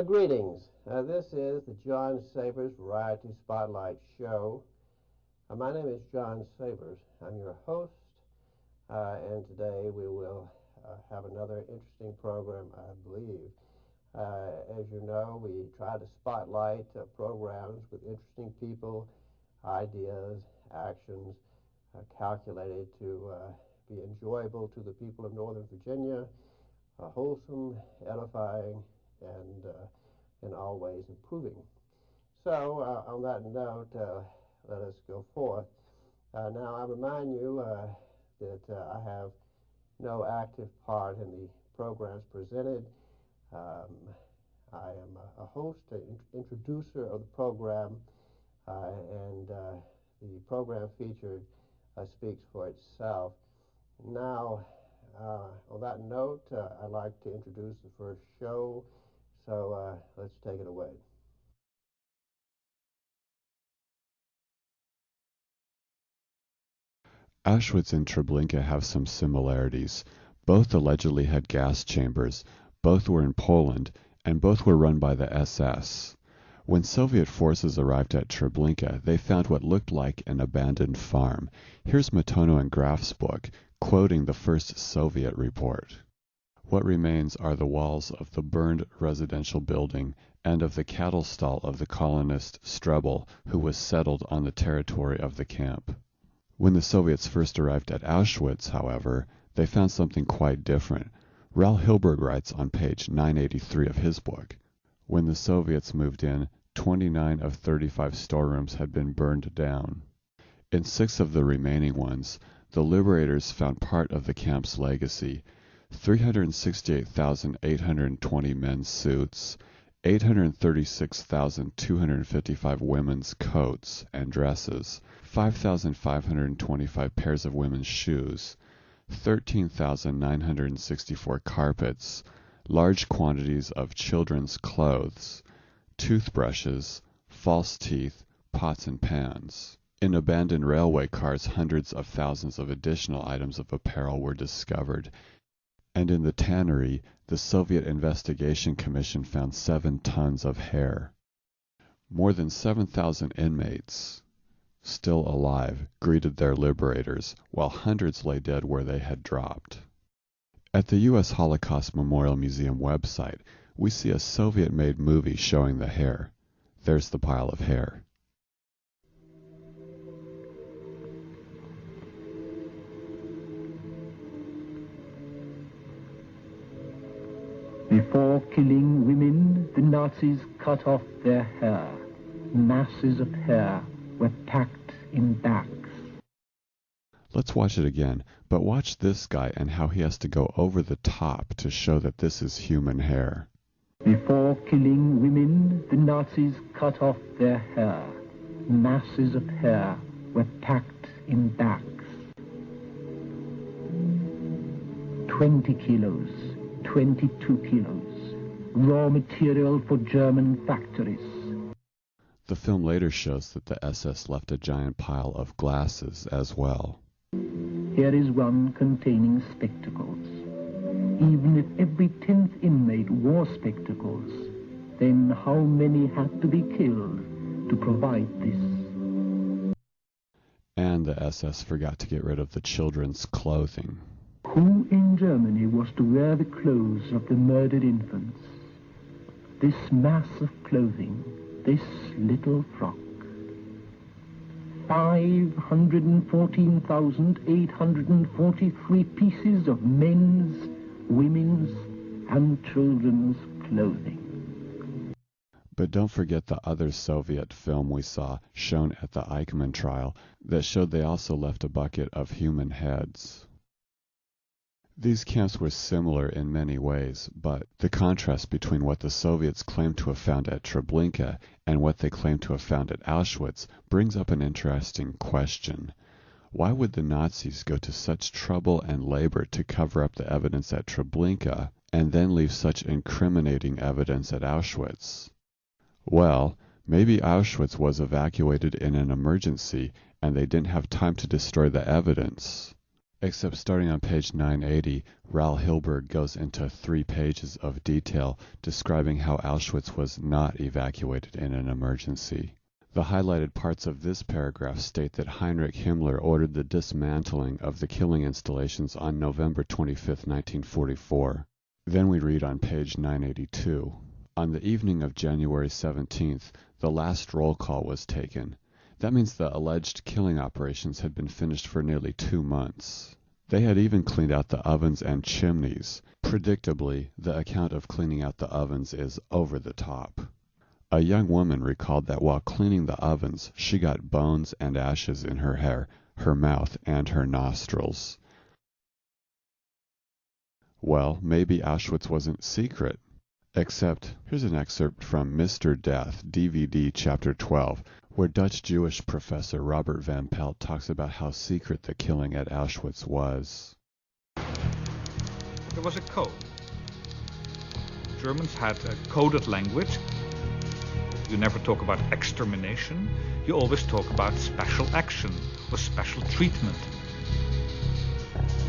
Greetings. This is the John Savers Variety Spotlight Show. My name is John Savers. I'm your host, and today we will have another interesting program, I believe. As you know, we try to spotlight programs with interesting people, ideas, actions, calculated to be enjoyable to the people of Northern Virginia, wholesome, edifying, and always improving. So, on that note, let us go forth. Now, I remind you that I have no active part in the programs presented. Um, I am a host, an introducer of the program, and the program featured speaks for itself. Now, on that note, I'd like to introduce the first show, so let's take it away. Auschwitz and Treblinka have some similarities. Both allegedly had gas chambers, both were in Poland, and both were run by the SS. When Soviet forces arrived at Treblinka, they found what looked like an abandoned farm. Here's Matono and Graf's book, quoting the first Soviet report. What remains are the walls of the burned residential building and of the cattle stall of the colonist Strebel, who was settled on the territory of the camp. When the Soviets first arrived at Auschwitz, however, they found something quite different. Raoul Hilberg writes on page 983 of his book, when the Soviets moved in, 29 of 35 storerooms had been burned down. In 6 of the remaining ones, the liberators found part of the camp's legacy: 368,820 men's suits, 836,255 women's coats and dresses, 5,525 pairs of women's shoes, 13,964 carpets, large quantities of children's clothes, toothbrushes, false teeth, pots and pans. In abandoned railway cars, hundreds of thousands of additional items of apparel were discovered, and in the tannery, the Soviet Investigation Commission found 7 tons of hair. More than 7,000 inmates, still alive, greeted their liberators, while hundreds lay dead where they had dropped. At the U.S. Holocaust Memorial Museum website, we see a Soviet-made movie showing the hair. There's the pile of hair. Before killing women, the Nazis cut off their hair. Masses of hair were packed in bags. Let's watch it again, but watch this guy and how he has to go over the top to show that this is human hair. Before killing women, the Nazis cut off their hair. Masses of hair were packed in bags. 20 kilos, 22 kilos, raw material for German factories. The film later shows that the SS left a giant pile of glasses as well. Here is one containing spectacles. Even if every 10th inmate wore spectacles, then how many had to be killed to provide this? And the SS forgot to get rid of the children's clothing. Who in Germany was to wear the clothes of the murdered infants? This mass of clothing, this little frock. 514,843 pieces of men's, women's, and children's clothing. But don't forget the other Soviet film we saw, shown at the Eichmann trial, that showed they also left a bucket of human heads. These camps were similar in many ways, but the contrast between what the Soviets claimed to have found at Treblinka and what they claimed to have found at Auschwitz brings up an interesting question. Why would the Nazis go to such trouble and labor to cover up the evidence at Treblinka and then leave such incriminating evidence at Auschwitz? Well, maybe Auschwitz was evacuated in an emergency and they didn't have time to destroy the evidence. except starting on page 980, Raoul Hilberg goes into 3 pages of detail describing how Auschwitz was not evacuated in an emergency. The highlighted parts of this paragraph state that Heinrich Himmler ordered the dismantling of the killing installations on November 25, 1944. Then we read on page 982, on the evening of January 17th, the last roll call was taken. That means the alleged killing operations had been finished for nearly 2 months. They had even cleaned out the ovens and chimneys. Predictably, the account of cleaning out the ovens is over the top. A young woman recalled that while cleaning the ovens, she got bones and ashes in her hair, her mouth, and her nostrils. Well, maybe Auschwitz wasn't secret. Except, here's an excerpt from Mr. Death, DVD Chapter 12, where Dutch Jewish professor Robert Van Pelt talks about how secret the killing at Auschwitz was. There was a code. Germans had a coded language. You never talk about extermination. You always talk about special action or special treatment.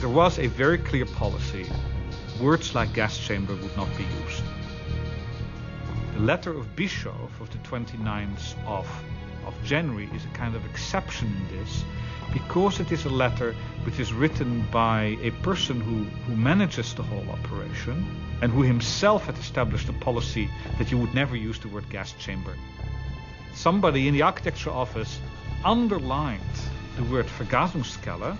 There was a very clear policy. Words like gas chamber would not be used. The letter of Bischoff of the 29th of January is a kind of exception in this, because it is a letter which is written by a person who manages the whole operation and who himself had established a policy that you would never use the word gas chamber. Somebody in the architecture office underlined the word Vergasungskeller,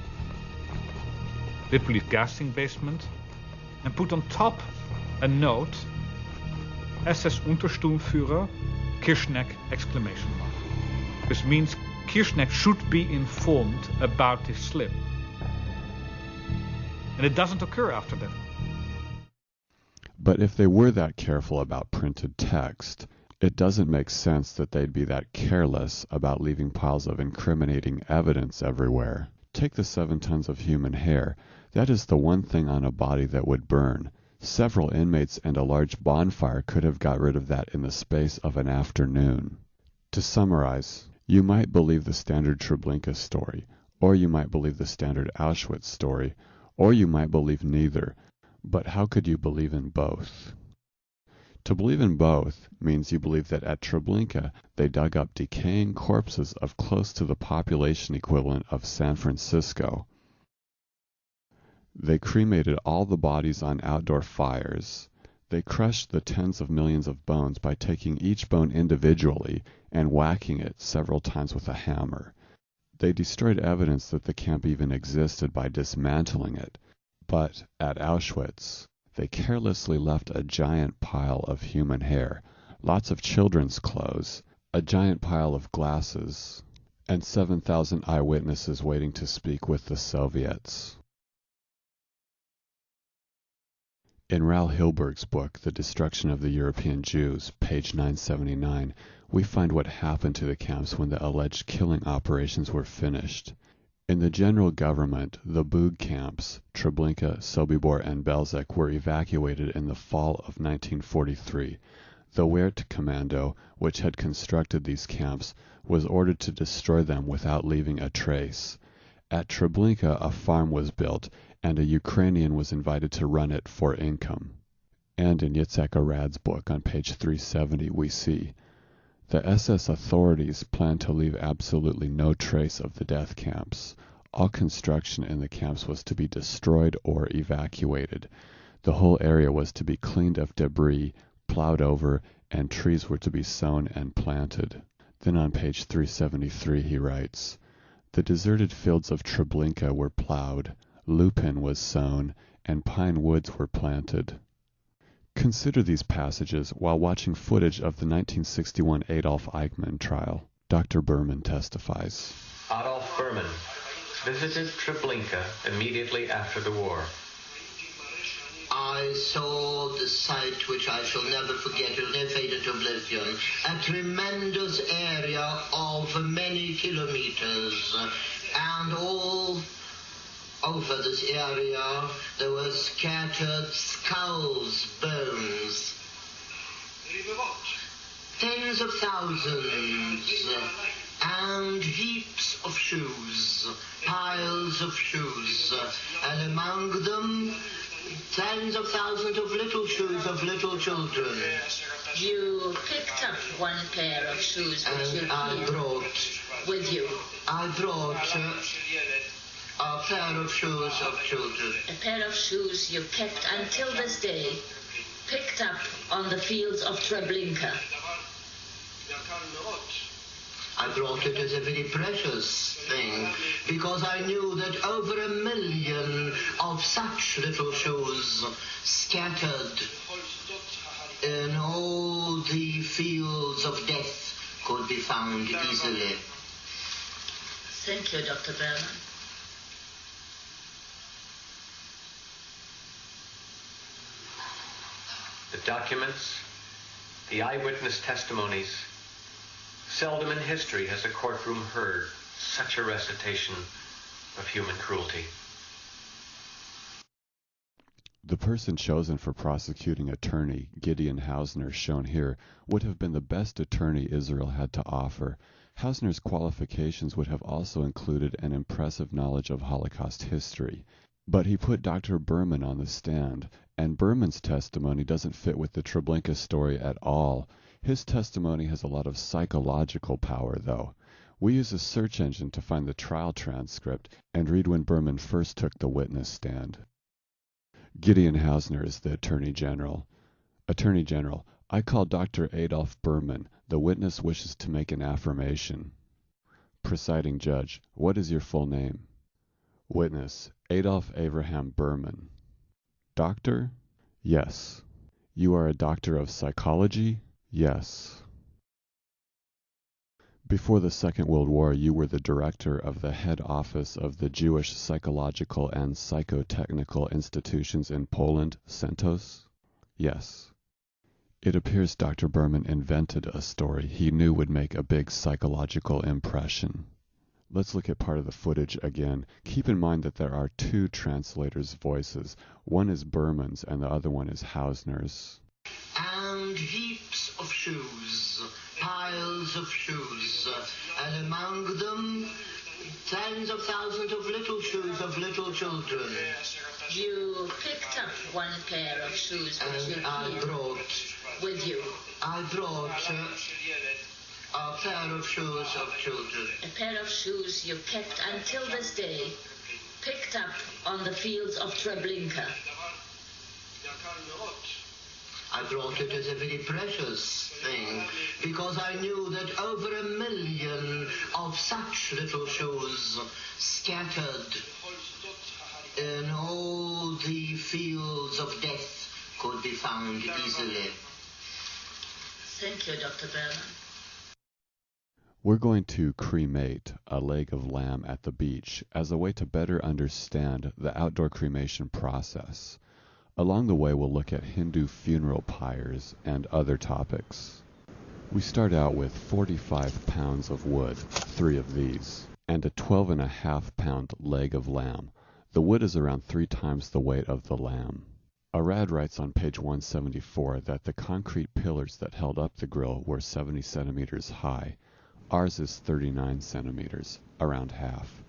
literally gassing basement, and put on top a note, SS Untersturmführer, Kirchneck, exclamation mark. This means Kirchneck should be informed about this slip. And it doesn't occur after that. But if they were that careful about printed text, it doesn't make sense that they'd be that careless about leaving piles of incriminating evidence everywhere. Take the 7 tons of human hair. That is the one thing on a body that would burn. Several inmates and a large bonfire could have got rid of that in the space of an afternoon. To summarize, you might believe the standard Treblinka story, or you might believe the standard Auschwitz story, or you might believe neither. But how could you believe in both? To believe in both means you believe that at Treblinka they dug up decaying corpses of close to the population equivalent of San Francisco. They cremated all the bodies on outdoor fires. They crushed the tens of millions of bones by taking each bone individually and whacking it several times with a hammer. They destroyed evidence that the camp even existed by dismantling it. But at Auschwitz, they carelessly left a giant pile of human hair, lots of children's clothes, a giant pile of glasses, and 7,000 eyewitnesses waiting to speak with the Soviets. In Raoul Hilberg's book, The Destruction of the European Jews, page 979, we find what happened to the camps when the alleged killing operations were finished. In the general government, the Bug camps, Treblinka, and Belzec, were evacuated in the fall of 1943. The Wehrmacht Commando, which had constructed these camps, was ordered to destroy them without leaving a trace. At Treblinka, a farm was built, and a Ukrainian was invited to run it for income. And in Yitzhak Arad's book on page 370 we see, the SS authorities planned to leave absolutely no trace of the death camps. All construction in the camps was to be destroyed or evacuated. The whole area was to be cleaned of debris, plowed over, and trees were to be sown and planted. Then on page 373 he writes, the deserted fields of Treblinka were plowed, lupin was sown, and pine woods were planted. Consider these passages while watching footage of the 1961 Adolf Eichmann trial. Dr. Berman testifies. Adolf Berman visited Treblinka immediately after the war. I saw the sight which I shall never forget, it will never fade into oblivion. A tremendous area of many kilometers, and all over this area there were scattered skulls, bones. Tens of thousands, and heaps of shoes, piles of shoes, and among them tens of thousands of little shoes of little children. You picked up one pair of shoes which you brought with you. I brought a pair of shoes of children. A pair of shoes you kept until this day, picked up on the fields of Treblinka. I brought it as a very precious thing because I knew that over 1 million of such little shoes scattered in all the fields of death could be found easily. Thank you, Dr. Berman. The documents, the eyewitness testimonies. Seldom in history has a courtroom heard such a recitation of human cruelty. The person chosen for prosecuting attorney, Gideon Hausner, shown here, would have been the best attorney Israel had to offer. Hausner's qualifications would have also included an impressive knowledge of Holocaust history. But he put Dr. Berman on the stand, and Berman's testimony doesn't fit with the Treblinka story at all. His testimony has a lot of psychological power, though. We use a search engine to find the trial transcript and read when Berman first took the witness stand. Gideon Hausner is the Attorney General. Attorney General, I call Dr. Adolf Berman. The witness wishes to make an affirmation. Presiding Judge, what is your full name? Witness, Adolf Abraham Berman. Doctor? Yes. You are a doctor of psychology? Yes. Before the Second World War, you were the director of the head office of the Jewish Psychological and Psychotechnical Institutions in Poland, CENTOS? Yes. It appears Dr. Berman invented a story he knew would make a big psychological impression. Let's look at part of the footage again. Keep in mind that there are two translators' voices. One is Berman's and the other one is Hausner's. And heaps of shoes, piles of shoes, and among them tens of thousands of little shoes of little children. You picked up one pair of shoes which you brought with you. I brought a pair of shoes of children. A pair of shoes you kept until this day, picked up on the fields of Treblinka. I brought it as a very precious thing because I knew that over 1 million of such little shoes scattered in all the fields of death could be found easily. Thank you, Dr. Berman. We're going to cremate a leg of lamb at the beach as a way to better understand the outdoor cremation process. Along the way, we'll look at Hindu funeral pyres and other topics. We start out with 45 pounds of wood, 3 of these, and a 12.5-pound leg of lamb. The wood is around 3 times the weight of the lamb. Arad writes on page 174 that the concrete pillars that held up the grill were 70 centimeters high. Ours is 39 centimeters, around half.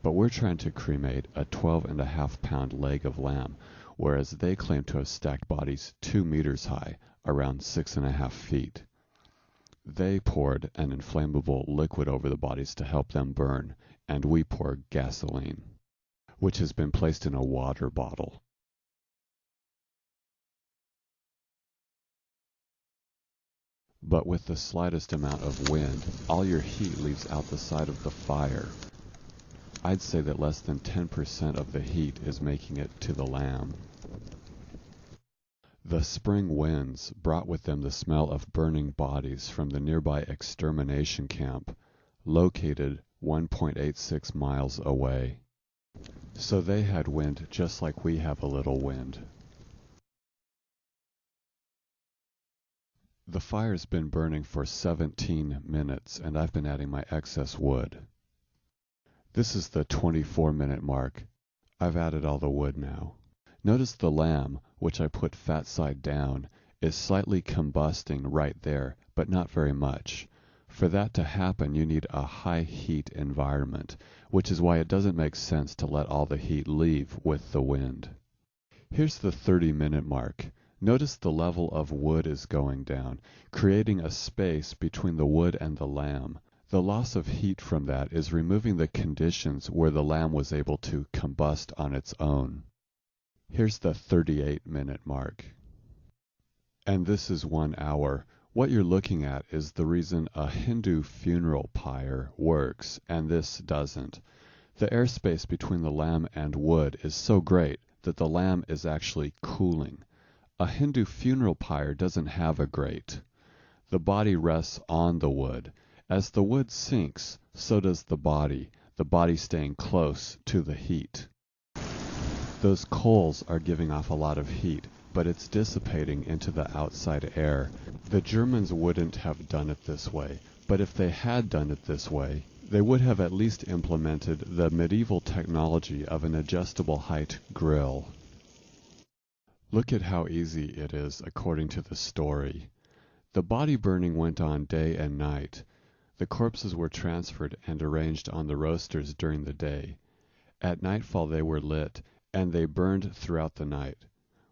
But we're trying to cremate a 12.5-pound leg of lamb, whereas they claim to have stacked bodies 2 meters high, around 6.5 feet. They poured an inflammable liquid over the bodies to help them burn, and we pour gasoline, which has been placed in a water bottle. But with the slightest amount of wind, all your heat leaves out the side of the fire. I'd say that less than 10% of the heat is making it to the lamb. The spring winds brought with them the smell of burning bodies from the nearby extermination camp, located 1.86 miles away. So they had wind just like we have a little wind. The fire's been burning for 17 minutes, and I've been adding my excess wood. This is the 24-minute mark. I've added all the wood now. Notice the lamb, which I put fat side down, is slightly combusting right there, but not very much. For that to happen, you need a high heat environment, which is why it doesn't make sense to let all the heat leave with the wind. Here's the 30-minute mark. Notice the level of wood is going down, creating a space between the wood and the lamb. The loss of heat from that is removing the conditions where the lamb was able to combust on its own. Here's the 38-minute mark. And this is 1 hour. What you're looking at is the reason a Hindu funeral pyre works and this doesn't. The airspace between the lamb and wood is so great that the lamb is actually cooling. A Hindu funeral pyre doesn't have a grate. The body rests on the wood. As the wood sinks, so does the body staying close to the heat. Those coals are giving off a lot of heat, but it's dissipating into the outside air. The Germans wouldn't have done it this way, but if they had done it this way, they would have at least implemented the medieval technology of an adjustable height grill. Look at how easy it is according to the story. The body burning went on day and night. The corpses were transferred and arranged on the roasters during the day. At nightfall they were lit, and they burned throughout the night.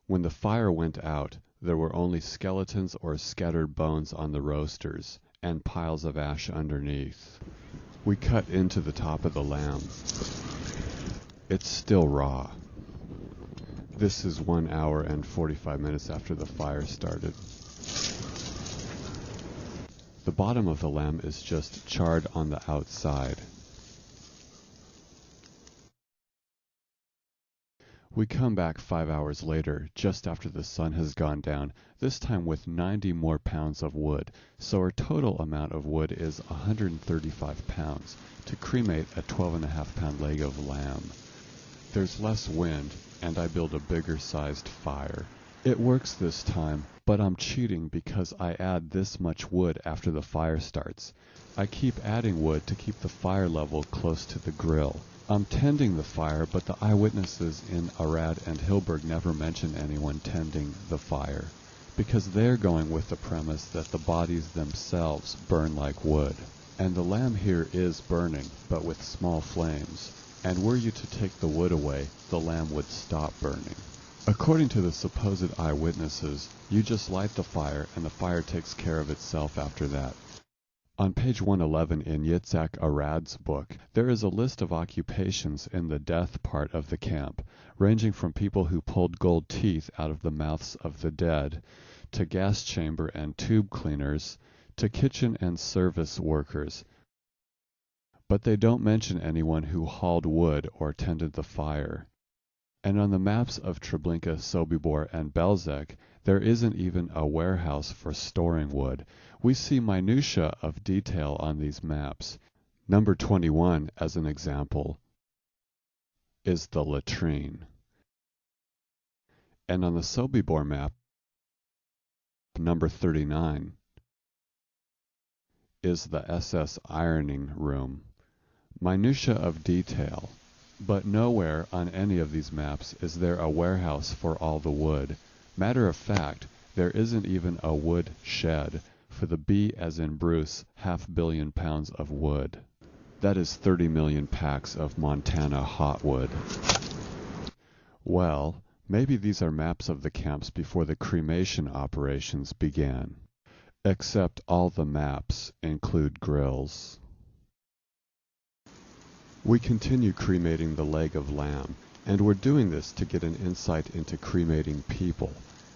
When the fire went out, there were only skeletons or scattered bones on the roasters, and piles of ash underneath. We cut into the top of the lamb. It's still raw. This is 1 hour and 45 minutes after the fire started. The bottom of the lamb is just charred on the outside. We come back 5 hours later, just after the sun has gone down, this time with 90 more pounds of wood, so our total amount of wood is 135 pounds to cremate a 12.5-pound leg of lamb. There's less wind, and I build a bigger sized fire. It works this time, but I'm cheating because I add this much wood after the fire starts. I keep adding wood to keep the fire level close to the grill. I'm tending the fire, but the eyewitnesses in Arad and Hilberg never mention anyone tending the fire, because they're going with the premise that the bodies themselves burn like wood. And the lamb here is burning, but with small flames, and were you to take the wood away, the lamb would stop burning. According to the supposed eyewitnesses, you just light the fire and the fire takes care of itself after that. On page 111 in Yitzhak Arad's book, there is a list of occupations in the death part of the camp, ranging from people who pulled gold teeth out of the mouths of the dead, to gas chamber and tube cleaners, to kitchen and service workers. But they don't mention anyone who hauled wood or tended the fire. And on the maps of Treblinka-Sobibor and Belzec, there isn't even a warehouse for storing wood. We see minutiae of detail on these maps. Number 21, as an example, is the latrine. And on the Sobibor map, number 39, is the SS ironing room. Minutiae of detail. But nowhere on any of these maps is there a warehouse for all the wood. Matter of fact, there isn't even a wood shed for the B as in Bruce 500 million pounds of wood. That is 30 million packs of Montana hotwood. Well, maybe these are maps of the camps before the cremation operations began. Except all the maps include grills. We continue cremating the leg of lamb, and we're doing this to get an insight into cremating people.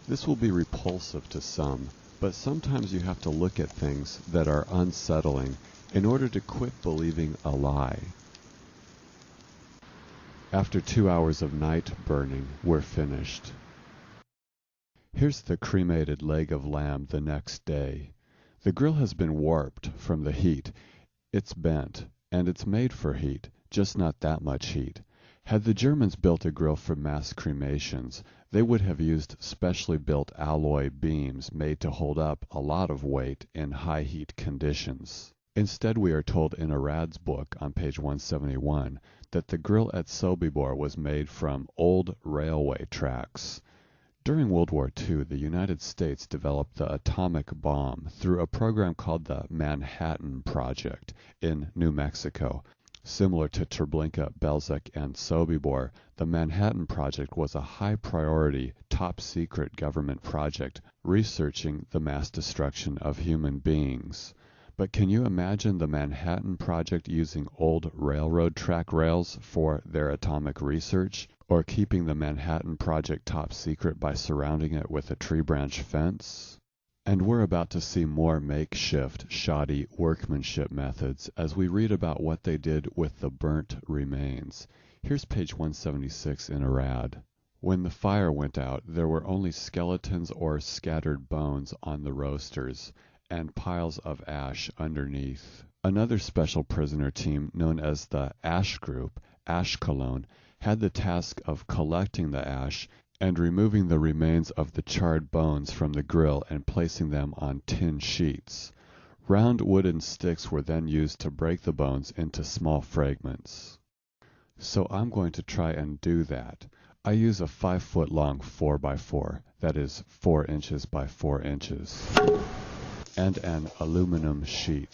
This will be repulsive to some, but sometimes you have to look at things that are unsettling in order to quit believing a lie. After 2 hours of night burning, we're finished. Here's the cremated leg of lamb the next day. The grill has been warped from the heat. It's bent, and it's made for heat, just not that much heat. Had the Germans built a grill for mass cremations, they would have used specially built alloy beams made to hold up a lot of weight in high heat conditions. Instead, we are told in Arad's book on page 171 that the grill at Sobibor was made from old railway tracks. During World War II, the United States developed the atomic bomb through a program called the Manhattan Project in New Mexico. Similar to Treblinka-Belsec-Sobibor, the Manhattan Project was a high-priority, top-secret government project researching the mass destruction of human beings. But can you imagine the Manhattan Project using old railroad track rails for their atomic research? Or keeping the Manhattan Project top secret by surrounding it with a tree branch fence? And we're about to see more makeshift, shoddy workmanship methods as we read about what they did with the burnt remains. Here's page 176 in Arad. When the fire went out, there were only skeletons or scattered bones on the roasters, and piles of ash underneath. Another special prisoner team, known as the Ash Group, Ashkelon, had the task of collecting the ash and removing the remains of the charred bones from the grill and placing them on tin sheets. Round wooden sticks were then used to break the bones into small fragments. So I'm going to try and do that. I use a 5-foot long 4x4, that is 4 inches by 4 inches, and an aluminum sheet.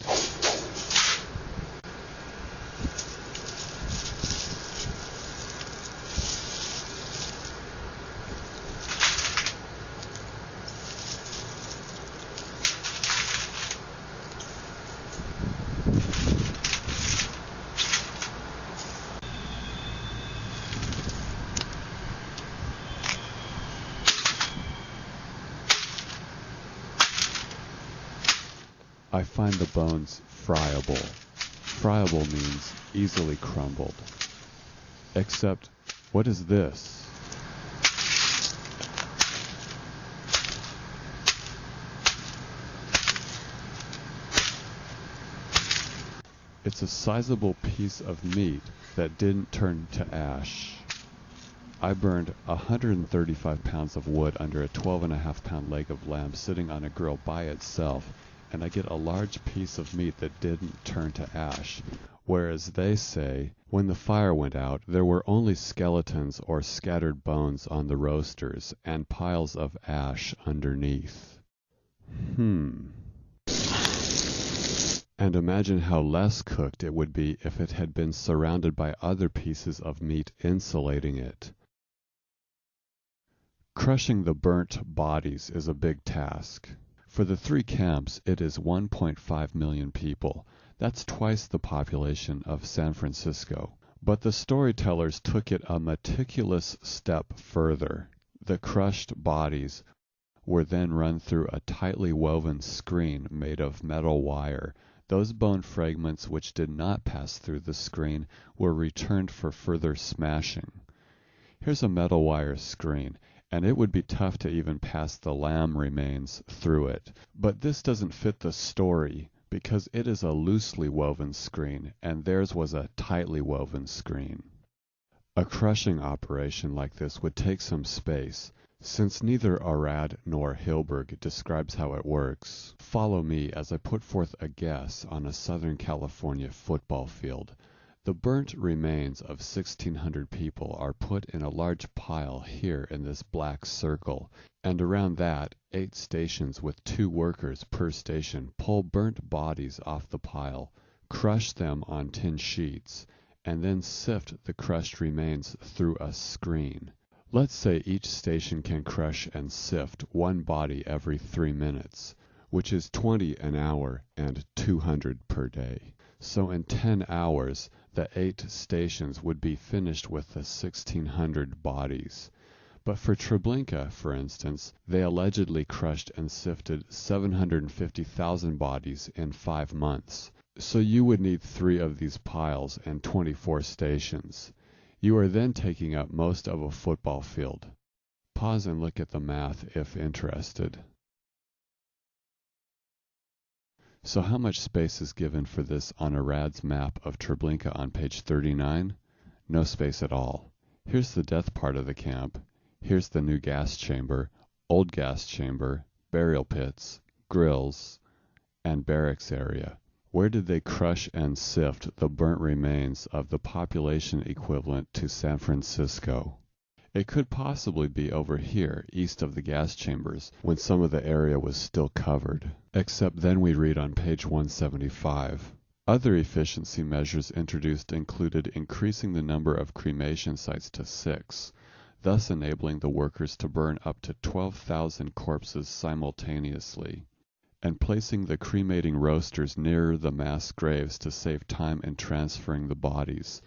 I find the bones friable. Friable means easily crumbled. Except, what is this? It's a sizable piece of meat that didn't turn to ash. I burned 135 pounds of wood under a 12.5-pound leg of lamb sitting on a grill by itself, and I get a large piece of meat that didn't turn to ash, whereas they say, when the fire went out, there were only skeletons or scattered bones on the roasters, and piles of ash underneath. And imagine how less cooked it would be if it had been surrounded by other pieces of meat insulating it. Crushing the burnt bodies is a big task. For the 3 camps, it is 1.5 million people. That's twice the population of San Francisco. But the storytellers took it a meticulous step further. The crushed bodies were then run through a tightly woven screen made of metal wire. Those bone fragments which did not pass through the screen were returned for further smashing. Here's a metal wire screen, and it would be tough to even pass the lamb remains through it. But this doesn't fit the story, because it is a loosely woven screen, and theirs was a tightly woven screen. A crushing operation like this would take some space. Since neither Arad nor Hilberg describes how it works, follow me as I put forth a guess on a Southern California football field. The burnt remains of 1,600 people are put in a large pile here in this black circle, and around that, 8 stations with 2 workers per station pull burnt bodies off the pile, crush them on tin sheets, and then sift the crushed remains through a screen. Let's say each station can crush and sift 1 body every 3 minutes, which is 20 an hour and 200 per day. So in 10 hours, the 8 stations would be finished with the 1,600 bodies. But for Treblinka, for instance, they allegedly crushed and sifted 750,000 bodies in 5 months. So you would need 3 of these piles and 24 stations. You are then taking up most of a football field. Pause and look at the math if interested. So how much space is given for this on Arad's map of Treblinka on page 39? No space at all. Here's the death part of the camp. Here's the new gas chamber, old gas chamber, burial pits, grills, and barracks area. Where did they crush and sift the burnt remains of the population equivalent to San Francisco? It could possibly be over here, east of the gas chambers, when some of the area was still covered. Except then we read on page 175. Other efficiency measures introduced included increasing the number of cremation sites to 6, thus enabling the workers to burn up to 12,000 corpses simultaneously, and placing the cremating roasters nearer the mass graves to save time in transferring the bodies.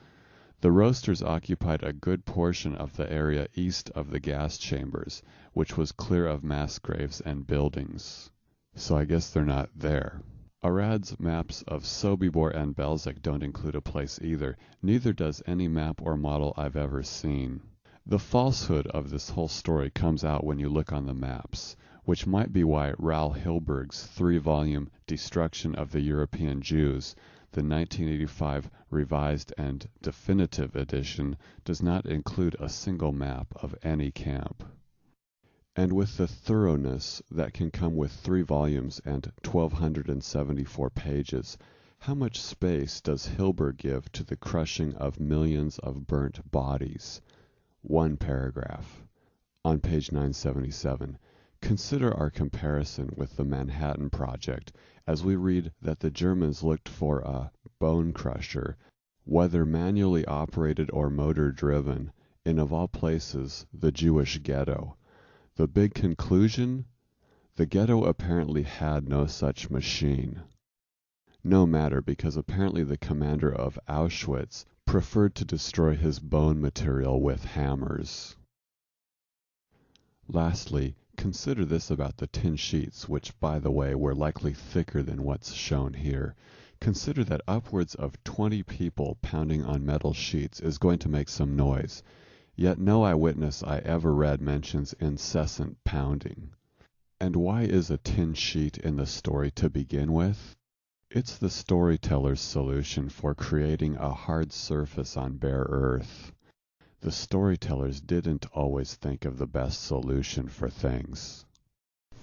The roasters occupied a good portion of the area east of the gas chambers, which was clear of mass graves and buildings. So I guess they're not there. Arad's maps of Sobibor and Belzec don't include a place either. Neither does any map or model I've ever seen. The falsehood of this whole story comes out when you look on the maps, which might be why Raoul Hilberg's 3-volume Destruction of the European Jews, the 1985 revised and definitive edition, does not include a single map of any camp. And with the thoroughness that can come with 3 volumes and 1,274 pages, how much space does Hilberg give to the crushing of millions of burnt bodies? 1 paragraph. On page 977, consider our comparison with the Manhattan Project, as we read that the Germans looked for a bone crusher, whether manually operated or motor-driven, in of all places, the Jewish ghetto. The big conclusion? The ghetto apparently had no such machine. No matter, because apparently the commander of Auschwitz preferred to destroy his bone material with hammers. Lastly, consider this about the tin sheets, which, by the way, were likely thicker than what's shown here. Consider that upwards of 20 people pounding on metal sheets is going to make some noise, yet no eyewitness I ever read mentions incessant pounding. And why is a tin sheet in the story to begin with? It's the storyteller's solution for creating a hard surface on bare earth. The storytellers didn't always think of the best solution for things.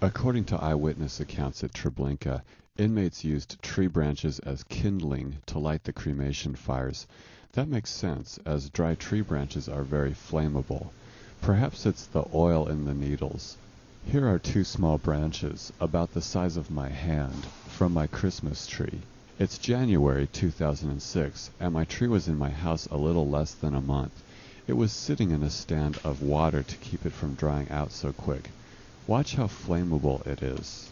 According to eyewitness accounts at Treblinka, inmates used tree branches as kindling to light the cremation fires. That makes sense, as dry tree branches are very flammable. Perhaps it's the oil in the needles. Here are 2 small branches, about the size of my hand, from my Christmas tree. It's January 2006, and my tree was in my house a little less than a month. It was sitting in a stand of water to keep it from drying out so quick. Watch how flammable it is.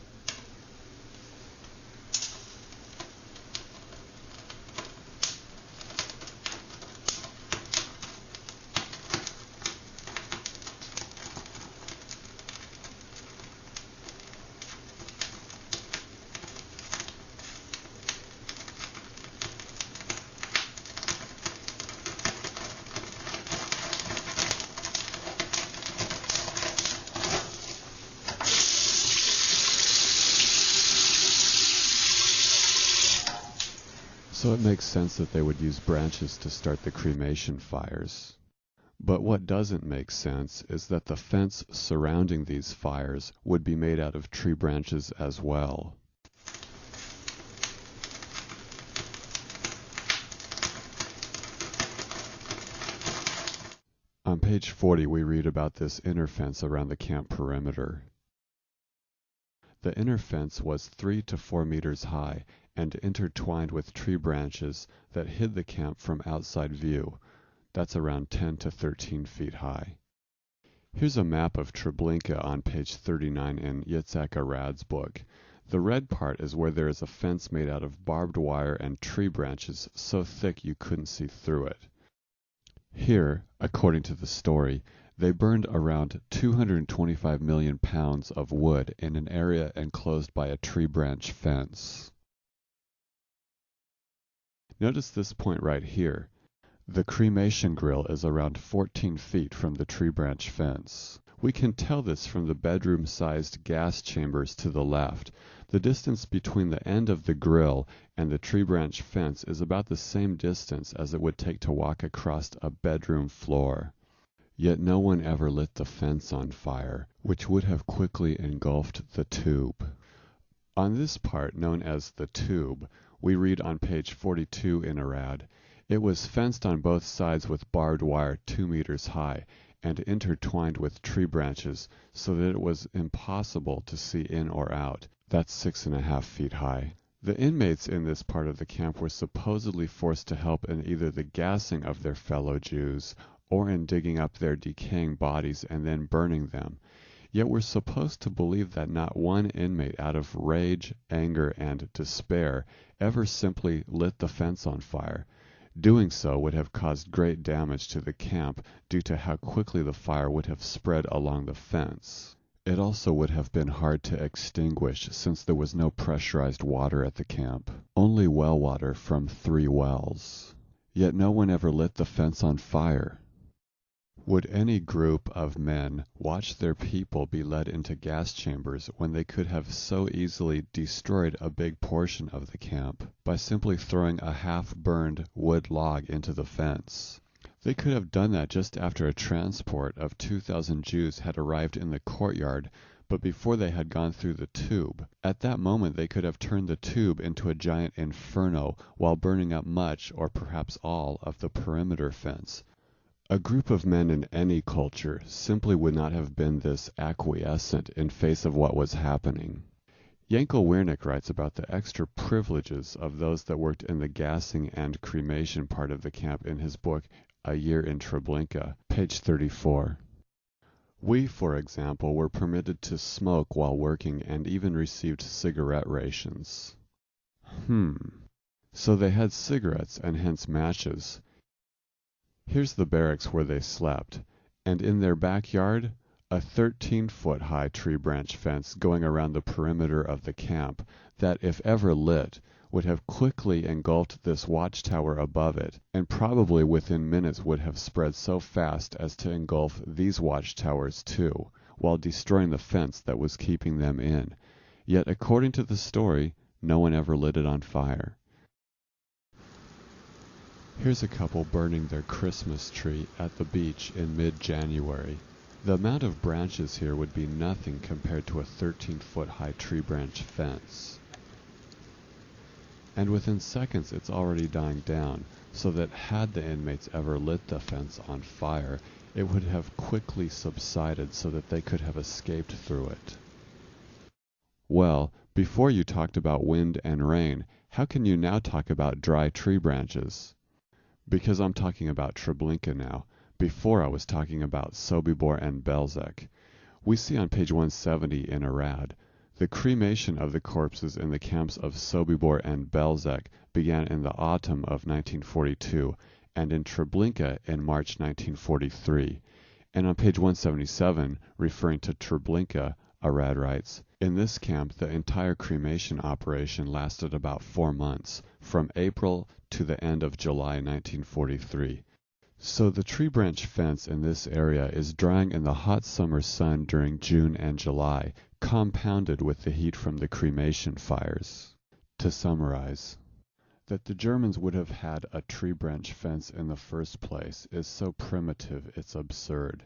So it makes sense that they would use branches to start the cremation fires. But what doesn't make sense is that the fence surrounding these fires would be made out of tree branches as well. On page 40 we read about this inner fence around the camp perimeter. The inner fence was 3 to 4 meters high and intertwined with tree branches that hid the camp from outside view. That's around 10 to 13 feet high. Here's a map of Treblinka on page 39 in Yitzhak Arad's book. The red part is where there is a fence made out of barbed wire and tree branches so thick you couldn't see through it. Here, according to the story, they burned around 225 million pounds of wood in an area enclosed by a tree branch fence. Notice this point right here. The cremation grill is around 14 feet from the tree branch fence. We can tell this from the bedroom-sized gas chambers to the left. The distance between the end of the grill and the tree branch fence is about the same distance as it would take to walk across a bedroom floor. Yet no one ever lit the fence on fire, which would have quickly engulfed the tube. On this part, known as the tube, we read on page 42 in Arad, it was fenced on both sides with barbed wire 2 meters high, and intertwined with tree branches so that it was impossible to see in or out. That's 6.5 feet high. The inmates in this part of the camp were supposedly forced to help in either the gassing of their fellow Jews or in digging up their decaying bodies and then burning them. Yet we're supposed to believe that not one inmate out of rage, anger, and despair ever simply lit the fence on fire. Doing so would have caused great damage to the camp due to how quickly the fire would have spread along the fence. It also would have been hard to extinguish since there was no pressurized water at the camp, only well water from 3 wells. Yet no one ever lit the fence on fire. Would any group of men watch their people be led into gas chambers when they could have so easily destroyed a big portion of the camp by simply throwing a half-burned wood log into the fence? They could have done that just after a transport of 2,000 Jews had arrived in the courtyard, but before they had gone through the tube. At that moment they could have turned the tube into a giant inferno while burning up much, or perhaps all, of the perimeter fence. A group of men in any culture simply would not have been this acquiescent in face of what was happening. Yankel Wiernik writes about the extra privileges of those that worked in the gassing and cremation part of the camp in his book A Year in Treblinka, page 34. We, for example, were permitted to smoke while working and even received cigarette rations. So they had cigarettes and hence matches. Here's the barracks where they slept, and in their backyard, a 13-foot high tree branch fence going around the perimeter of the camp that, if ever lit, would have quickly engulfed this watchtower above it, and probably within minutes would have spread so fast as to engulf these watchtowers too, while destroying the fence that was keeping them in. Yet, according to the story, no one ever lit it on fire. Here's a couple burning their Christmas tree at the beach in mid-January. The amount of branches here would be nothing compared to a 13-foot high tree branch fence. And within seconds it's already dying down, so that had the inmates ever lit the fence on fire, it would have quickly subsided so that they could have escaped through it. Well, before you talked about wind and rain, how can you now talk about dry tree branches? Because I'm talking about Treblinka now. Before I was talking about Sobibor and Belzec. We see on page 170 in Arad, the cremation of the corpses in the camps of Sobibor and Belzec began in the autumn of 1942 and in Treblinka in March 1943. And on page 177, referring to Treblinka, Arad writes, in this camp the entire cremation operation lasted about 4 months, from April to the end of July 1943. So the tree branch fence in this area is drying in the hot summer sun during June and July, compounded with the heat from the cremation fires. To summarize, that the Germans would have had a tree branch fence in the first place is so primitive it's absurd,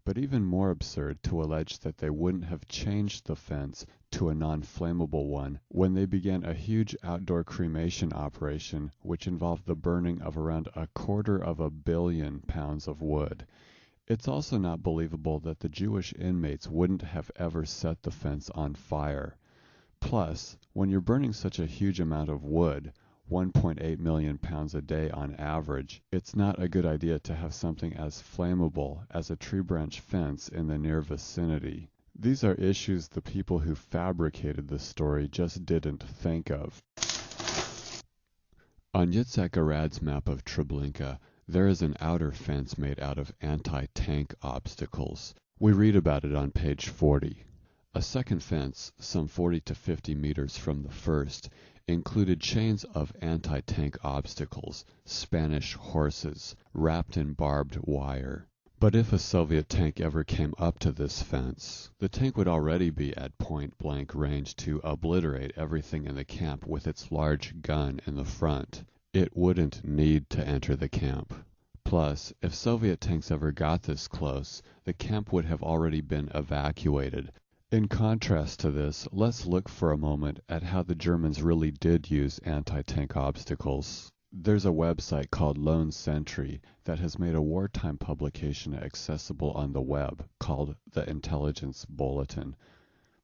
but even more absurd to allege that they wouldn't have changed the fence to a non-flammable one when they began a huge outdoor cremation operation which involved the burning of around 250 million pounds of wood. It's also not believable that the Jewish inmates wouldn't have ever set the fence on fire. Plus, when you're burning such a huge amount of wood, 1.8 million pounds a day on average, it's not a good idea to have something as flammable as a tree branch fence in the near vicinity. These are issues the people who fabricated the story just didn't think of. On Yitzhak Arad's map of Treblinka, there is an outer fence made out of anti-tank obstacles. We read about it on page 40. A second fence, some 40 to 50 meters from the first, included chains of anti-tank obstacles, Spanish horses, wrapped in barbed wire. But if a Soviet tank ever came up to this fence, the tank would already be at point-blank range to obliterate everything in the camp with its large gun in the front. It wouldn't need to enter the camp. Plus, if Soviet tanks ever got this close, the camp would have already been evacuated. In contrast to this, let's look for a moment at how the Germans really did use anti-tank obstacles. There's a website called Lone Sentry that has made a wartime publication accessible on the web called the Intelligence Bulletin.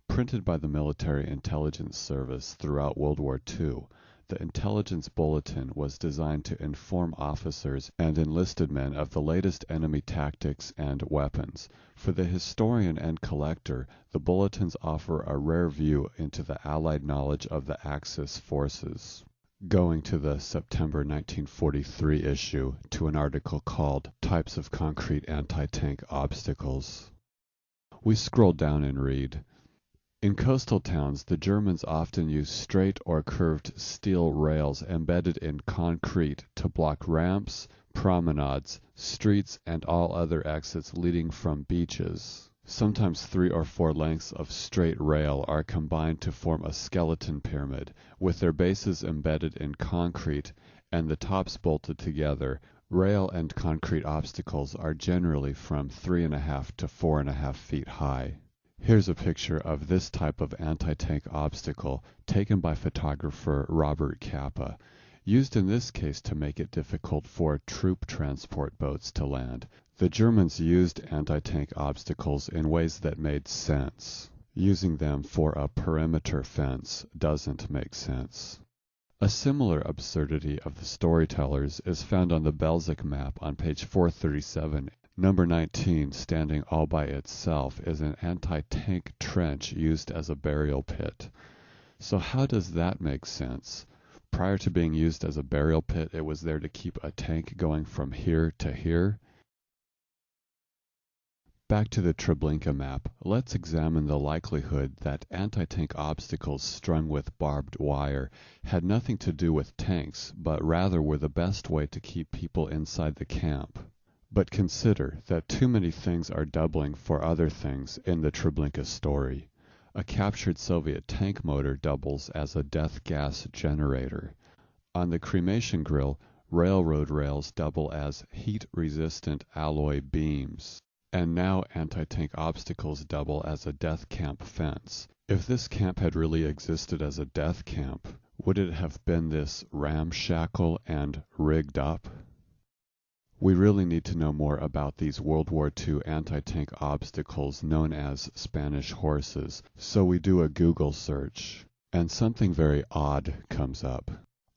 Printed by the Military Intelligence Service throughout World War II, the Intelligence Bulletin was designed to inform officers and enlisted men of the latest enemy tactics and weapons. For the historian and collector, the bulletins offer a rare view into the Allied knowledge of the Axis forces. Going to the September 1943 issue to an article called Types of Concrete Anti-Tank Obstacles. We scroll down and read, in coastal towns, the Germans often use straight or curved steel rails embedded in concrete to block ramps, promenades, streets, and all other exits leading from beaches. Sometimes 3 or 4 lengths of straight rail are combined to form a skeleton pyramid, with their bases embedded in concrete and the tops bolted together. Rail and concrete obstacles are generally from 3.5 to 4.5 feet high. Here's a picture of this type of anti-tank obstacle taken by photographer Robert Capa, used in this case to make it difficult for troop transport boats to land. The Germans used anti-tank obstacles in ways that made sense. Using them for a perimeter fence doesn't make sense. A similar absurdity of the storytellers is found on the Belzec map on page 437. Number 19, standing all by itself, is an anti-tank trench used as a burial pit. So how does that make sense? Prior to being used as a burial pit, it was there to keep a tank going from here to here. Back to the Treblinka map, let's examine the likelihood that anti-tank obstacles strung with barbed wire had nothing to do with tanks, but rather were the best way to keep people inside the camp. But consider that too many things are doubling for other things in the Treblinka story. A captured Soviet tank motor doubles as a death gas generator. On the cremation grill, railroad rails double as heat-resistant alloy beams. And now anti-tank obstacles double as a death camp fence. If this camp had really existed as a death camp, would it have been this ramshackle and rigged up? We really need to know more about these World War II anti-tank obstacles known as Spanish horses, so we do a Google search, and something very odd comes up.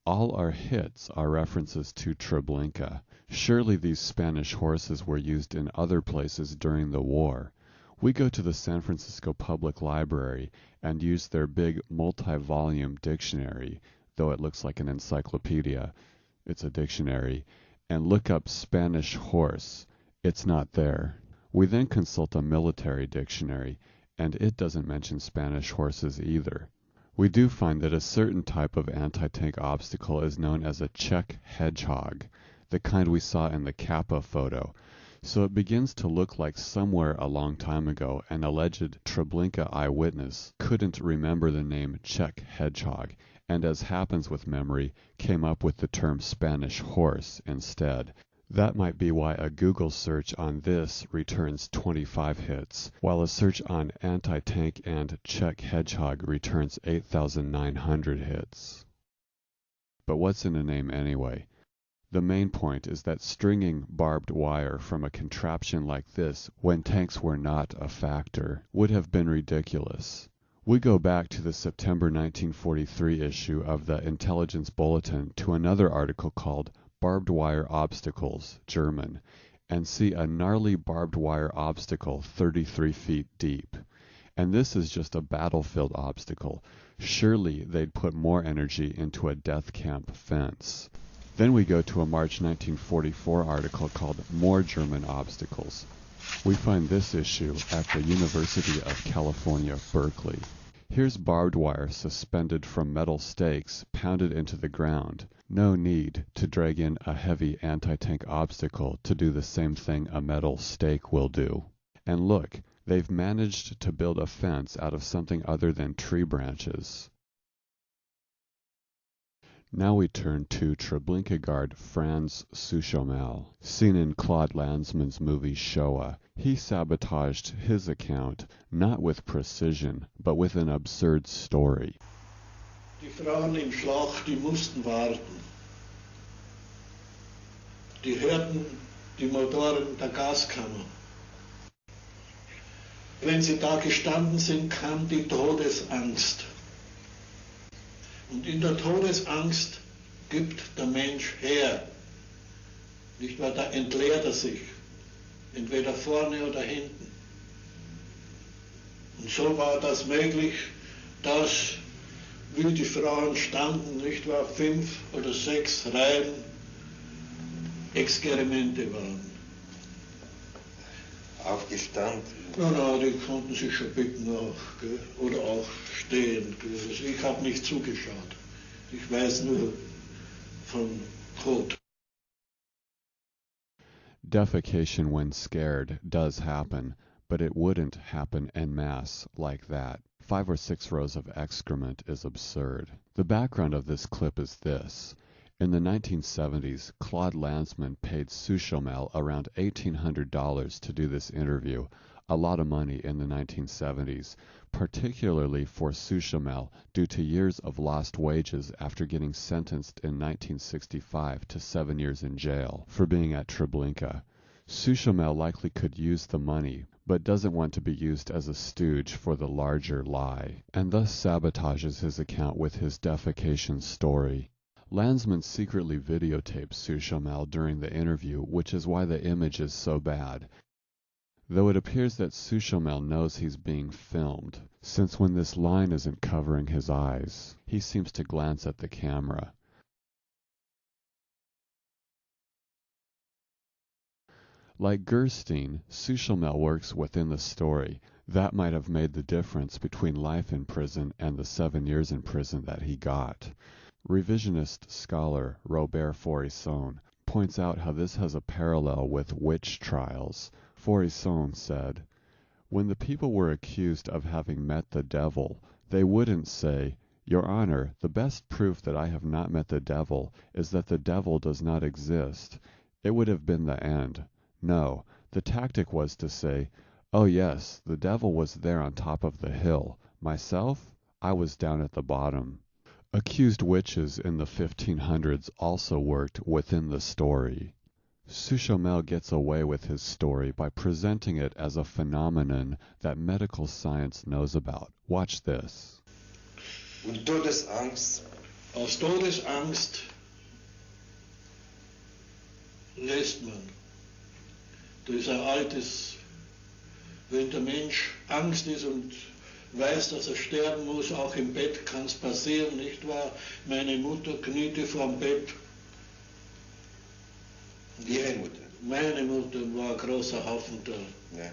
All our hits are references to Treblinka. Surely these Spanish horses were used in other places during the war. We go to the San Francisco Public Library and use their big multi-volume dictionary, though it looks like an encyclopedia. It's a dictionary. And look up Spanish horse. It's not there. We then consult a military dictionary, and it doesn't mention Spanish horses either. We do find that a certain type of anti-tank obstacle is known as a Czech hedgehog, the kind we saw in the Kappa photo. So it begins to look like somewhere a long time ago an alleged Treblinka eyewitness couldn't remember the name Czech hedgehog, and as happens with memory, came up with the term Spanish horse instead. That might be why a Google search on this returns 25 hits, while a search on anti-tank and Czech hedgehog returns 8,900 hits. But what's in a name anyway? The main point is that stringing barbed wire from a contraption like this when tanks were not a factor would have been ridiculous. We go back to the September 1943 issue of the Intelligence Bulletin to another article called Barbed Wire Obstacles, German, and see a gnarly barbed wire obstacle 33 feet deep. And this is just a battlefield obstacle. Surely they'd put more energy into a death camp fence. Then we go to a March 1944 article called More German Obstacles. We find this issue at the University of California, Berkeley. Here's barbed wire suspended from metal stakes pounded into the ground. No need to drag in a heavy anti-tank obstacle to do the same thing a metal stake will do. And look, they've managed to build a fence out of something other than tree branches. Now we turn to Treblinka guard Franz Suchomel. Seen in Claude Lanzmann's movie Shoah, he sabotaged his account not with precision, but with an absurd story. Die Frauen im Schlacht, die mussten warten. die hörten die Motoren der Gaskammer. Wenn sie da gestanden sind, kam die Todesangst. Und in der Todesangst gibt der Mensch her. Nicht wahr? Da entleert er sich. Entweder vorne oder hinten. Und so war das möglich, dass, wie die Frauen standen, nicht wahr, 5 oder 6 Reihen Experimente waren. Aufgestanden? Na, die konnten sich schon bitten auch, gell? Oder auch stehen. Gell? Also ich habe nicht zugeschaut. Ich weiß nur von Tod. Defecation when scared does happen, but it wouldn't happen en masse like that. 5 or 6 rows of excrement is absurd. The background of this clip is this. In the 1970s, Claude Lanzmann paid Suchomel around $1,800 to do this interview, a lot of money in the 1970s, particularly for Suchomel due to years of lost wages after getting sentenced in 1965 to 7 years in jail for being at Treblinka. Suchomel likely could use the money, but doesn't want to be used as a stooge for the larger lie, and thus sabotages his account with his defecation story. Lanzmann secretly videotaped Suchomel during the interview, which is why the image is so bad, though it appears that Suchomel knows he's being filmed, since when this line isn't covering his eyes, he seems to glance at the camera. Like Gerstein, Suchomel works within the story. That might have made the difference between life in prison and the 7 years in prison that he got. Revisionist scholar Robert Faurisson points out how this has a parallel with witch trials. Faurisson said, "When the people were accused of having met the devil, they wouldn't say, 'Your Honor, the best proof that I have not met the devil is that the devil does not exist.' It would have been the end. No, the tactic was to say, 'Oh yes, the devil was there on top of the hill. Myself, I was down at the bottom.'" Accused witches in the 1500s also worked within the story. Suchomel gets away with his story by presenting it as a phenomenon that medical science knows about. Watch this. Und Todesangst? Aus Todesangst lässt man. Das ist ein altes, wenn der Mensch Angst ist und weiß, dass er sterben muss, auch im Bett kann es passieren, nicht wahr? Meine Mutter kniete vorm Bett. Ihre Mutter? Meine Mutter war ein großer Haufen da. Ja.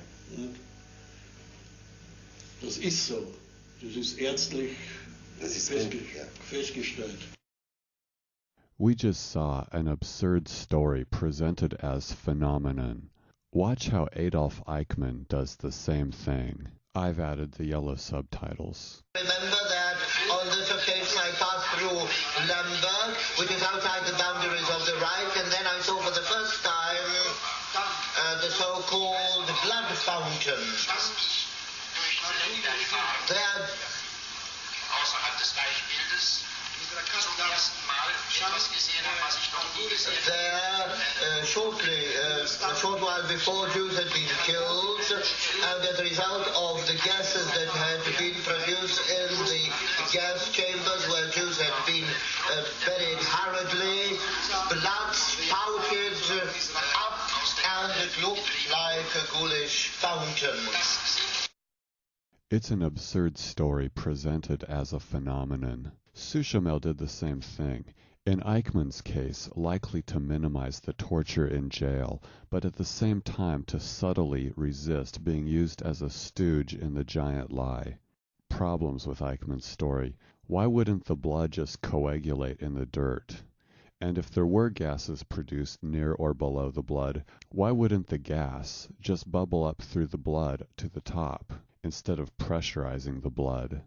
Das ist so. Das ist ärztlich festgestellt. We just saw an absurd story presented as phenomenon. Watch how Adolf Eichmann does the same thing. I've added the yellow subtitles. Remember that on this occasion I passed through Lemberg, which is outside the boundaries of the Reich, and then I saw for the first time the so-called blood fountain. There, außerhalb des Reichbildes zum ersten Mal etwas gesehen habe, was ich noch nie gesehen habe. A short while before, Jews had been killed, and as a result of the gases that had been produced in the gas chambers where Jews had been buried hurriedly, blood spouted up, and it looked like a ghoulish fountain. It's an absurd story presented as a phenomenon. Suchomel did the same thing. In Eichmann's case, likely to minimize the torture in jail, but at the same time to subtly resist being used as a stooge in the giant lie. Problems with Eichmann's story. Why wouldn't the blood just coagulate in the dirt? And if there were gases produced near or below the blood, why wouldn't the gas just bubble up through the blood to the top, instead of pressurizing the blood?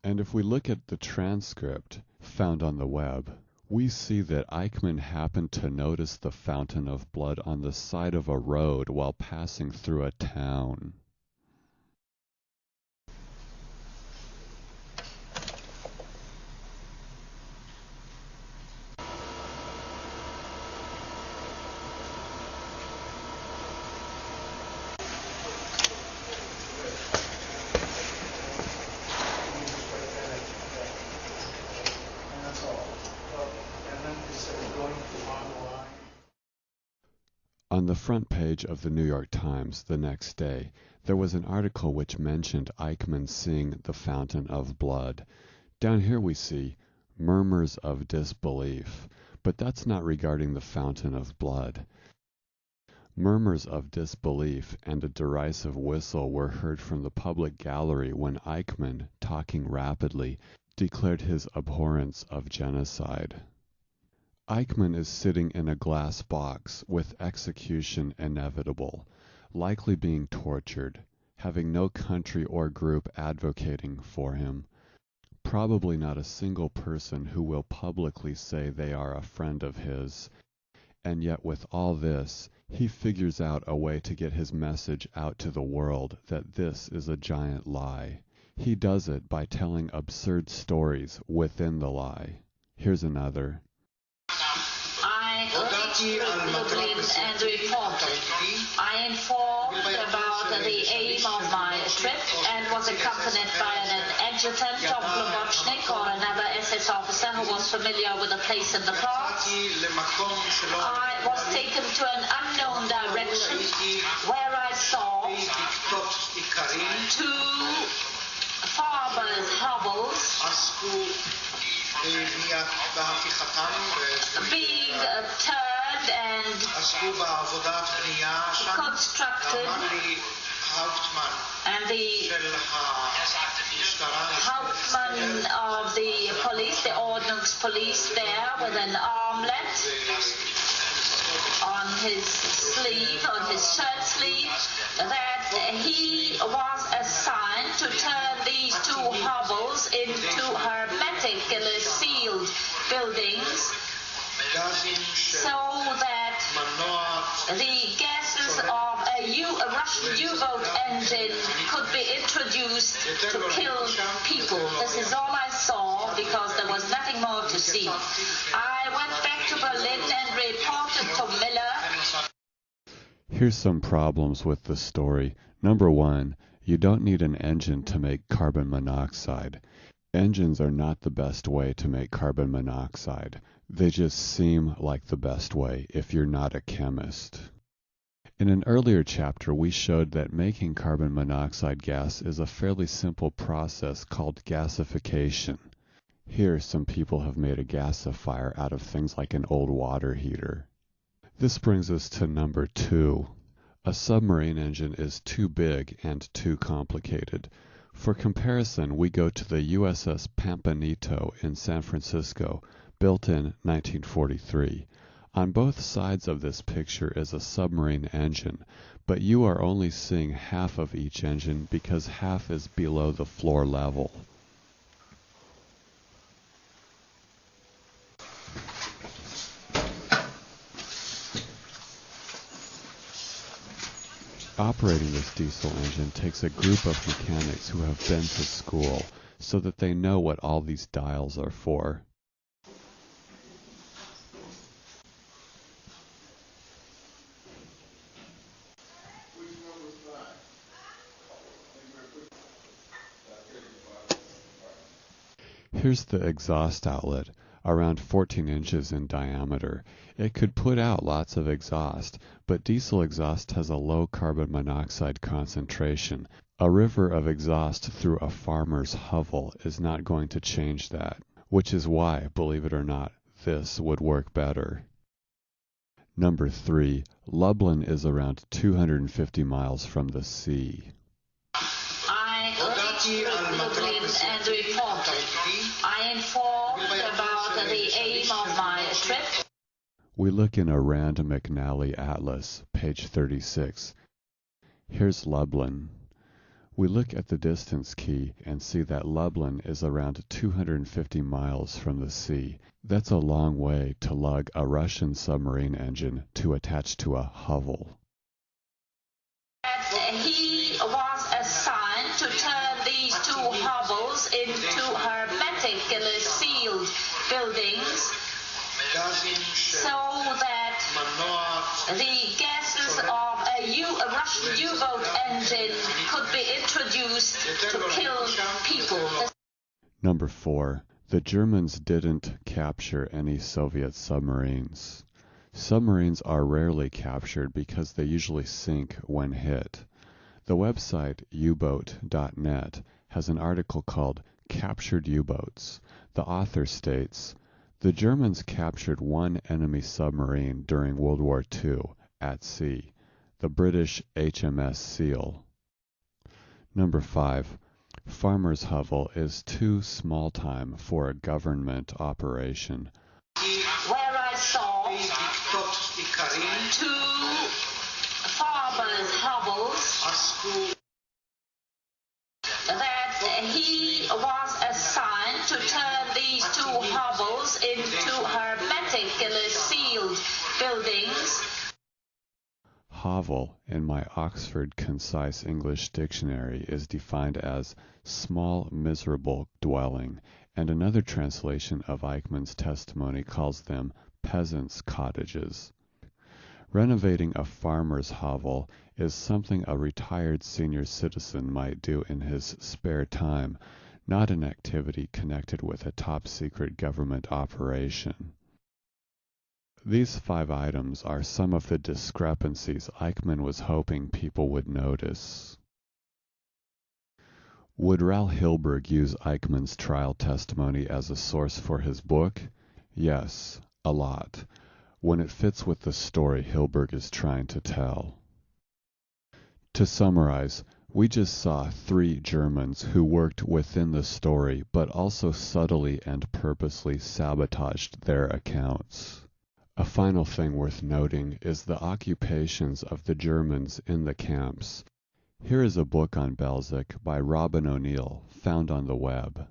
And if we look at the transcript found on the web, we see that Eichmann happened to notice the fountain of blood on the side of a road while passing through a town. On the front page of the New York Times the next day, there was an article which mentioned Eichmann seeing the fountain of blood. Down here we see murmurs of disbelief, but that's not regarding the fountain of blood. Murmurs of disbelief and a derisive whistle were heard from the public gallery when Eichmann, talking rapidly, declared his abhorrence of genocide. Eichmann is sitting in a glass box with execution inevitable, likely being tortured, having no country or group advocating for him, probably not a single person who will publicly say they are a friend of his, and yet with all this, he figures out a way to get his message out to the world that this is a giant lie. He does it by telling absurd stories within the lie. Here's another. I reached Lublin and reported. I informed about the aim of my trip and was accompanied by an adjutant, Top Lubotchnik, or another SS officer who was familiar with the place in the past. I was taken to an unknown direction where I saw two farmers' hovels being turned and constructed, and the Hauptmann of the police, the Ordnungspolice, there with an armlet on his sleeve, on his shirt sleeve, that he was assigned to turn these two hovels into hermetically sealed buildings so that the gases of a Russian U-boat engine could be introduced to kill people. This is all I saw because there was nothing more to see. I went back to Berlin and reported to Miller. Here's some problems with the story. Number one, you don't need an engine to make carbon monoxide. Engines are not the best way to make carbon monoxide. They just seem like the best way if you're not a chemist. In an earlier chapter, we showed that making carbon monoxide gas is a fairly simple process called gasification. Here, some people have made a gasifier out of things like an old water heater. This brings us to number two. A submarine engine is too big and too complicated. For comparison, we go to the USS Pampanito in San Francisco, built in 1943. On both sides of this picture is a submarine engine, but you are only seeing half of each engine because half is below the floor level. Operating this diesel engine takes a group of mechanics who have been to school so that they know what all these dials are for. Here's the exhaust outlet, around 14 inches in diameter. It could put out lots of exhaust, but diesel exhaust has a low carbon monoxide concentration. A river of exhaust through a farmer's hovel is not going to change that, which is why, believe it or not, this would work better. Number 3. Lublin is around 250 miles from the sea. I reached Lublin and reported. I informed about the aim of my trip. We look in a Rand McNally atlas, page 36. Here's Lublin. We look at the distance key and see that Lublin is around 250 miles from the sea. That's a long way to lug a Russian submarine engine to attach to a hovel. He was assigned to turn these two hovels into hermetically sealed buildings so that the gases of a Russian U-boat engine could be introduced to kill people. Number 4. The Germans didn't capture any Soviet submarines. Submarines are rarely captured because they usually sink when hit. The website uboat.net has an article called Captured U-Boats. The author states, "The Germans captured one enemy submarine during World War II at sea, the British HMS Seal." Number 5. Farmer's Hovel is too small time for a government operation. Where I saw two farmers' hovels that he was assigned to turn these two hovels into hermetically sealed buildings. Hovel, in my Oxford Concise English Dictionary, is defined as small, miserable dwelling, and another translation of Eichmann's testimony calls them peasants' cottages. Renovating a farmer's hovel is something a retired senior citizen might do in his spare time, not an activity connected with a top-secret government operation. These 5 items are some of the discrepancies Eichmann was hoping people would notice. Would Raoul Hilberg use Eichmann's trial testimony as a source for his book? Yes, a lot, when it fits with the story Hilberg is trying to tell. To summarize, we just saw 3 Germans who worked within the story but also subtly and purposely sabotaged their accounts. A final thing worth noting is the occupations of the Germans in the camps. Here is a book on Belzec by Robin O'Neill, found on the web.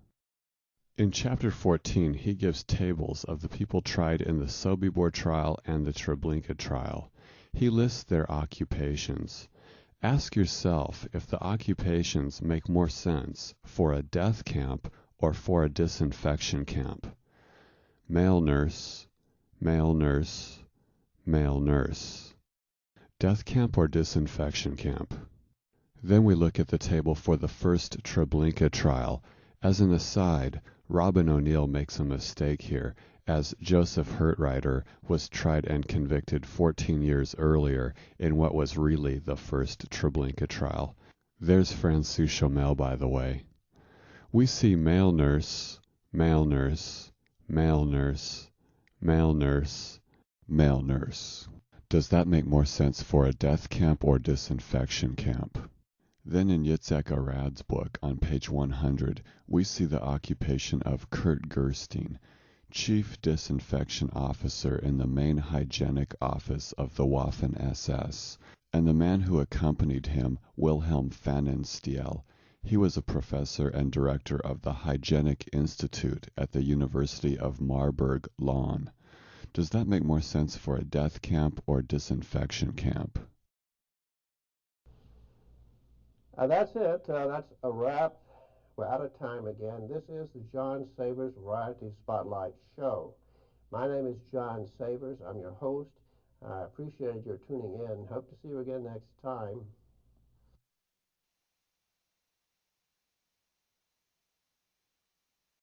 In Chapter 14, he gives tables of the people tried in the Sobibor trial and the Treblinka trial. He lists their occupations. Ask yourself if the occupations make more sense for a death camp or for a disinfection camp. Male nurse, male nurse, male nurse. Death camp or disinfection camp? Then we look at the table for the first Treblinka trial. As an aside, Robin O'Neill makes a mistake here, as Joseph Hurtreiter was tried and convicted 14 years earlier in what was really the first Treblinka trial. There's Francois Chomel, by the way. We see male nurse, male nurse, male nurse, male nurse, male nurse. Does that make more sense for a death camp or disinfection camp? Then in Yitzhak Arad's book, on page 100, we see the occupation of Kurt Gerstein, Chief Disinfection Officer in the main hygienic office of the Waffen-SS, and the man who accompanied him, Wilhelm Pfannenstiel. He was a professor and director of the Hygienic Institute at the University of Marburg-Lahn. Does that make more sense for a death camp or disinfection camp? That's it. That's a wrap. We're out of time again. This is the John Savers Variety Spotlight Show. My name is John Savers. I'm your host. I appreciate your tuning in. Hope to see you again next time.